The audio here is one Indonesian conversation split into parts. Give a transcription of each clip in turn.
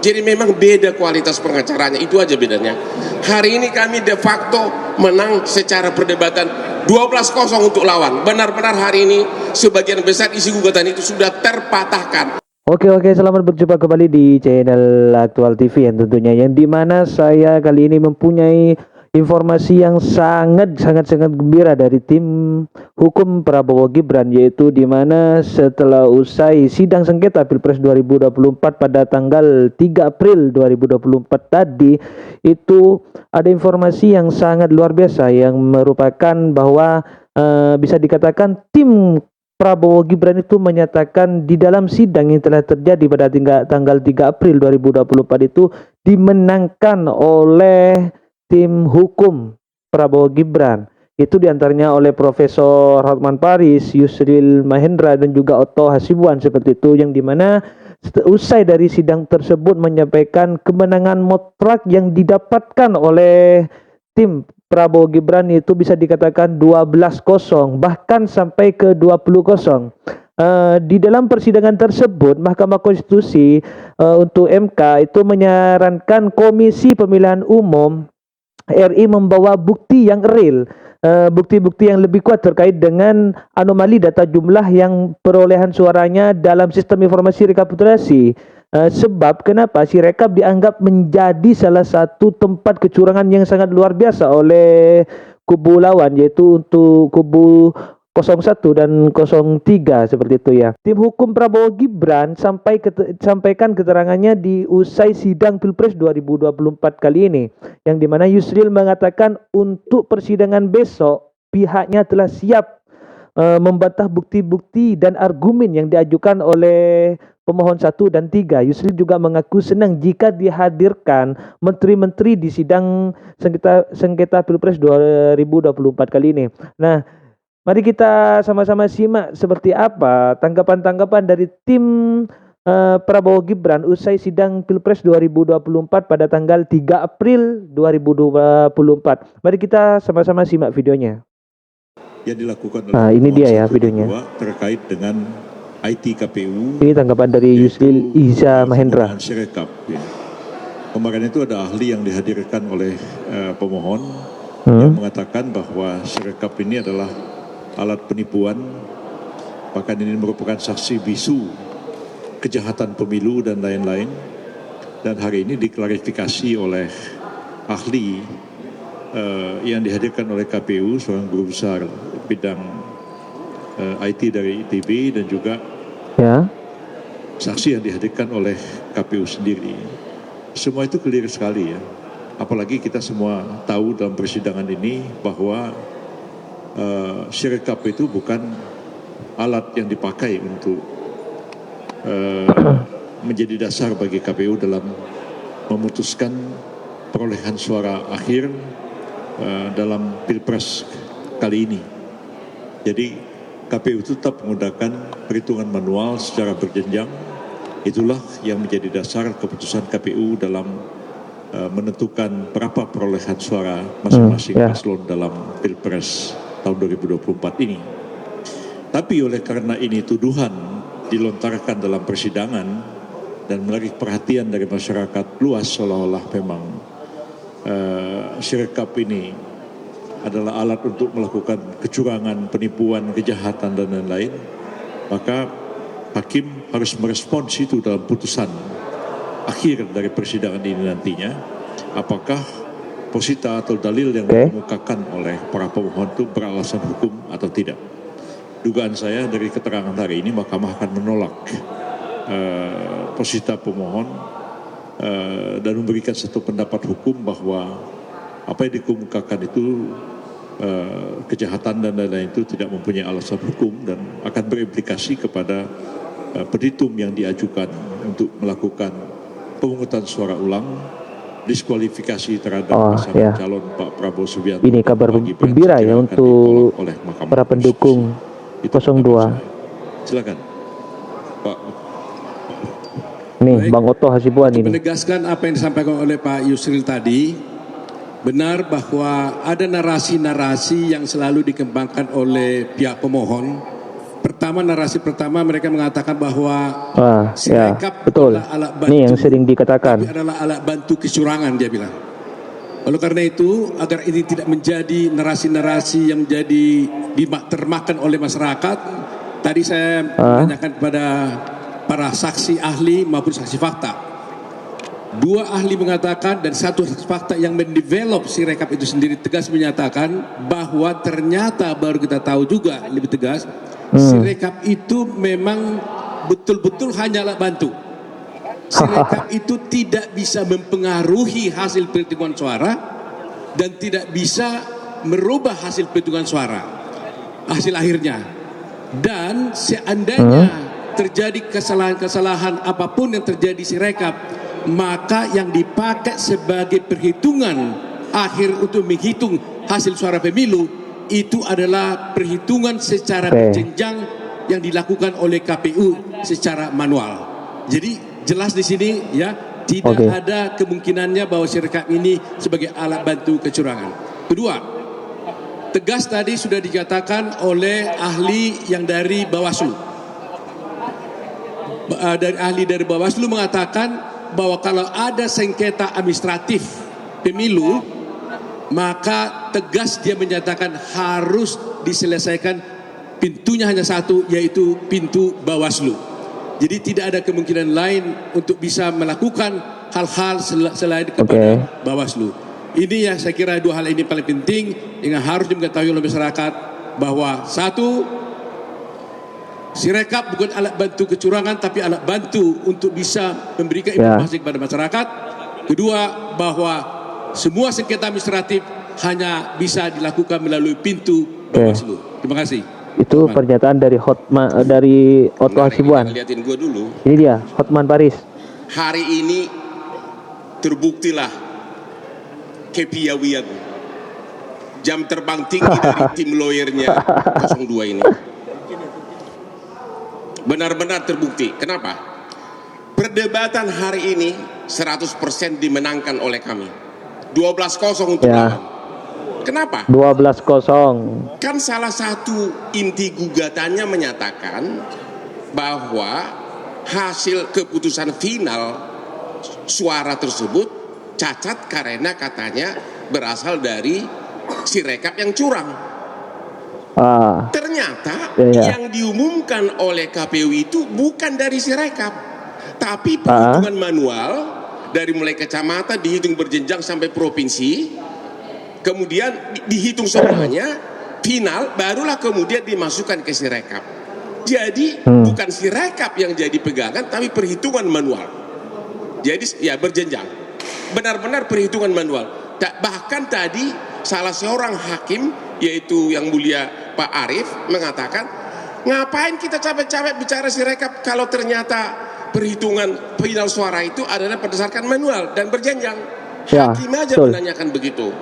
Jadi memang beda kualitas pengacaranya, itu aja bedanya. Hari ini kami de facto menang secara perdebatan 12-0 untuk lawan. Benar-benar hari ini sebagian besar isi gugatan itu sudah terpatahkan. Oke, selamat berjumpa kembali di channel Aktual TV yang tentunya, yang dimana saya kali ini mempunyai informasi yang sangat gembira dari tim hukum Prabowo Gibran, yaitu dimana setelah usai sidang sengketa Pilpres 2024 pada tanggal 3 April 2024 tadi, itu ada informasi yang sangat luar biasa yang merupakan bahwa bisa dikatakan tim Prabowo Gibran itu menyatakan di dalam sidang yang telah terjadi pada tanggal 3 April 2024 itu dimenangkan oleh tim hukum Prabowo Gibran. Itu diantaranya oleh Profesor Hotman Paris, Yusril Mahendra, dan juga Otto Hasibuan seperti itu, yang dimana usai dari sidang tersebut menyampaikan kemenangan mutlak yang didapatkan oleh tim Prabowo Gibran, itu bisa dikatakan 12-0 bahkan sampai ke 20-0. Di dalam persidangan tersebut Mahkamah Konstitusi untuk MK itu menyarankan Komisi Pemilihan Umum RI membawa bukti yang real, bukti-bukti yang lebih kuat terkait dengan anomali data jumlah yang perolehan suaranya dalam sistem informasi rekapitulasi. Sebab kenapa Sirekap dianggap menjadi salah satu tempat kecurangan yang sangat luar biasa oleh kubu lawan, yaitu untuk kubu 01 dan 03 seperti itu ya. Tim hukum Prabowo Gibran sampaikan keterangannya di usai sidang Pilpres 2024 kali ini, yang dimana Yusril mengatakan untuk persidangan besok pihaknya telah siap membantah bukti-bukti dan argumen yang diajukan oleh pemohon 1 dan 3. Yusril juga mengaku senang jika dihadirkan menteri-menteri di sidang sengketa Pilpres 2024 kali ini. Nah, mari kita sama-sama simak seperti apa tanggapan-tanggapan dari tim Prabowo Gibran usai sidang Pilpres 2024 pada tanggal 3 April 2024. Mari kita sama-sama simak videonya. Yang dilakukan ini dia ya videonya terkait dengan IT KPU. Ini tanggapan dari Yusril Iza Mahendra. Sirekap, ya. Kemarin itu ada ahli yang dihadirkan oleh pemohon yang mengatakan bahwa Sirekap ini adalah alat penipuan, bahkan ini merupakan saksi bisu kejahatan pemilu dan lain-lain. Dan hari ini diklarifikasi oleh ahli yang dihadirkan oleh KPU, seorang guru besar bidang IT dari ITB, dan juga saksi yang dihadirkan oleh KPU sendiri. Semua itu clear sekali ya. Apalagi kita semua tahu dalam persidangan ini bahwa Sirekap itu bukan alat yang dipakai untuk menjadi dasar bagi KPU dalam memutuskan perolehan suara akhir dalam Pilpres kali ini. Jadi KPU tetap menggunakan perhitungan manual secara berjenjang. Itulah yang menjadi dasar keputusan KPU dalam menentukan berapa perolehan suara masing-masing paslon dalam Pilpres tahun 2024 ini. Tapi oleh karena ini tuduhan dilontarkan dalam persidangan dan menarik perhatian dari masyarakat luas, seolah-olah memang Sirekap ini adalah alat untuk melakukan kecurangan, penipuan, kejahatan, dan lain-lain, maka hakim harus merespons itu dalam putusan akhir dari persidangan ini nantinya. Apakah posita atau dalil yang dikemukakan oleh para pemohon itu beralasan hukum atau tidak. Dugaan saya dari keterangan hari ini Mahkamah akan menolak posita pemohon dan memberikan satu pendapat hukum bahwa apa yang dikemukakan itu kejahatan dan lain-lain itu tidak mempunyai alasan hukum dan akan berimplikasi kepada petitum yang diajukan untuk melakukan pemungutan suara ulang, diskualifikasi terhadap pasangan calon Pak Prabowo Subianto. Ini kabar gembira ya untuk para pendukung 02. Silakan Pak. Nih, Bang Otto Hasibuan ini. Menegaskan apa yang disampaikan oleh Pak Yusril tadi, benar bahwa ada narasi-narasi yang selalu dikembangkan oleh pihak pemohon. narasi pertama mereka mengatakan bahwa Wah, ya, Sirekap betul. adalah alat bantu. Ini yang sering dikatakan. Tapi adalah alat bantu kecurangan, dia bilang. Oleh karena itu, agar ini tidak menjadi narasi-narasi yang menjadi termakan oleh masyarakat, tadi saya menanyakan kepada para saksi ahli maupun saksi fakta. 2 ahli mengatakan dan 1 saksi fakta yang mendevelop Sirekap itu sendiri tegas menyatakan bahwa ternyata baru kita tahu juga lebih tegas, Sirekap itu memang betul-betul hanya alat bantu. Sirekap itu tidak bisa mempengaruhi hasil perhitungan suara dan tidak bisa merubah hasil perhitungan suara, hasil akhirnya. Dan seandainya terjadi kesalahan-kesalahan apapun yang terjadi Sirekap, maka yang dipakai sebagai perhitungan akhir untuk menghitung hasil suara pemilu itu adalah perhitungan secara berjenjang yang dilakukan oleh KPU secara manual. Jadi jelas di sini ya tidak ada kemungkinannya bahwa Sirekap ini sebagai alat bantu kecurangan. Kedua, tegas tadi sudah dikatakan oleh ahli yang dari Bawaslu. Ahli dari Bawaslu mengatakan bahwa kalau ada sengketa administratif pemilu, maka tegas dia menyatakan harus diselesaikan, pintunya hanya satu, yaitu pintu Bawaslu. Jadi tidak ada kemungkinan lain untuk bisa melakukan hal-hal selain kepada Bawaslu. Ini yang saya kira 2 hal ini paling penting yang harus diketahui oleh masyarakat, bahwa 1, Sirekap bukan alat bantu kecurangan tapi alat bantu untuk bisa memberikan informasi kepada masyarakat. Kedua, bahwa semua sengketa administratif hanya bisa dilakukan melalui pintu Bawaslu. Terima kasih. Itu pernyataan dari Otto Hasibuan. Lihatin gua dulu. Ini dia, Hotman Paris. Hari ini terbuktilah kepiawaian jam terbang tinggi dari tim lawyernya 02 ini. Benar-benar terbukti. Kenapa? Perdebatan hari ini 100% dimenangkan oleh kami. 12-0 untuk lawan. Kenapa? 12-0. Kan salah satu inti gugatannya menyatakan bahwa hasil keputusan final suara tersebut cacat karena katanya berasal dari Sirekap yang curang. Ternyata yang diumumkan oleh KPU itu bukan dari Sirekap, tapi perhitungan manual dari mulai kecamatan dihitung berjenjang sampai provinsi, kemudian dihitung semuanya, final barulah kemudian dimasukkan ke Sirekap. Jadi bukan Sirekap yang jadi pegangan, tapi perhitungan manual. Jadi ya berjenjang, benar-benar perhitungan manual. Bahkan tadi salah seorang hakim, yaitu yang mulia Pak Arief, mengatakan ngapain kita capek-capek bicara Sirekap kalau ternyata perhitungan final suara itu adalah berdasarkan manual dan berjenjang. Hakim aja menanyakan begitu.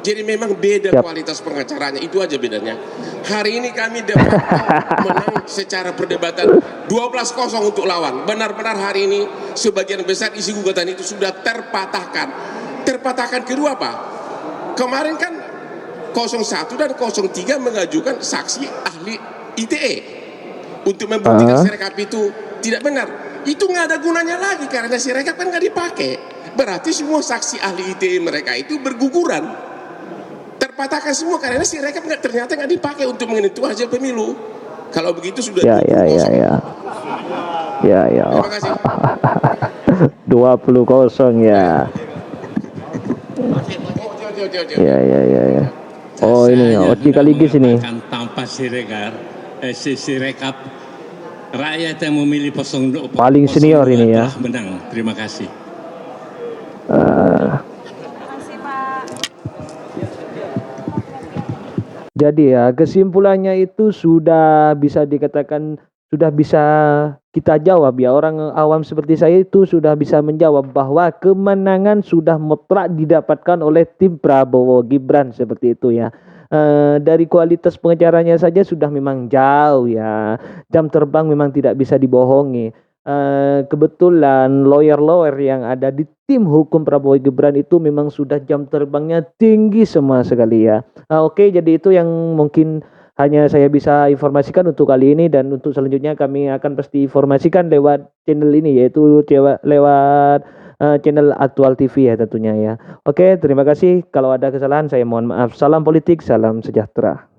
Jadi memang beda kualitas pengacaranya, itu aja bedanya. Hari ini kami menang secara perdebatan 12-0 untuk lawan. Benar-benar hari ini sebagian besar isi gugatan itu sudah terpatahkan. Terpatahkan kedua apa? Kemarin kan 01 dan 03 mengajukan saksi ahli ITE untuk membuktikan Sirekap itu tidak benar. Itu nggak ada gunanya lagi karena Sirekap kan nggak dipakai. Berarti semua saksi ahli ITE mereka itu berguguran, terpatahkan semua karena Sirekap ternyata nggak dipakai untuk menentukan hasil pemilu. Kalau begitu sudah ya. Terima kasih. 20-0 ya. Ya. Oh ini Oci Kaligis ini. Tanpa Sirekap, rakyat yang memilih 02 paling senior ini ya. Menang. Terima kasih. Jadi ya kesimpulannya itu sudah bisa dikatakan, sudah bisa kita jawab ya, orang awam seperti saya itu sudah bisa menjawab bahwa kemenangan sudah mutlak didapatkan oleh tim Prabowo Gibran seperti itu ya. Dari kualitas pengacaranya saja sudah memang jauh ya, jam terbang memang tidak bisa dibohongi. Kebetulan lawyer-lawyer yang ada di tim hukum Prabowo Gibran itu memang sudah jam terbangnya tinggi semua sekali ya. Oke, jadi itu yang mungkin hanya saya bisa informasikan untuk kali ini, dan untuk selanjutnya kami akan pasti informasikan lewat channel ini, yaitu lewat channel Aktual TV ya tentunya ya. Oke, terima kasih. Kalau ada kesalahan saya mohon maaf. Salam politik, salam sejahtera.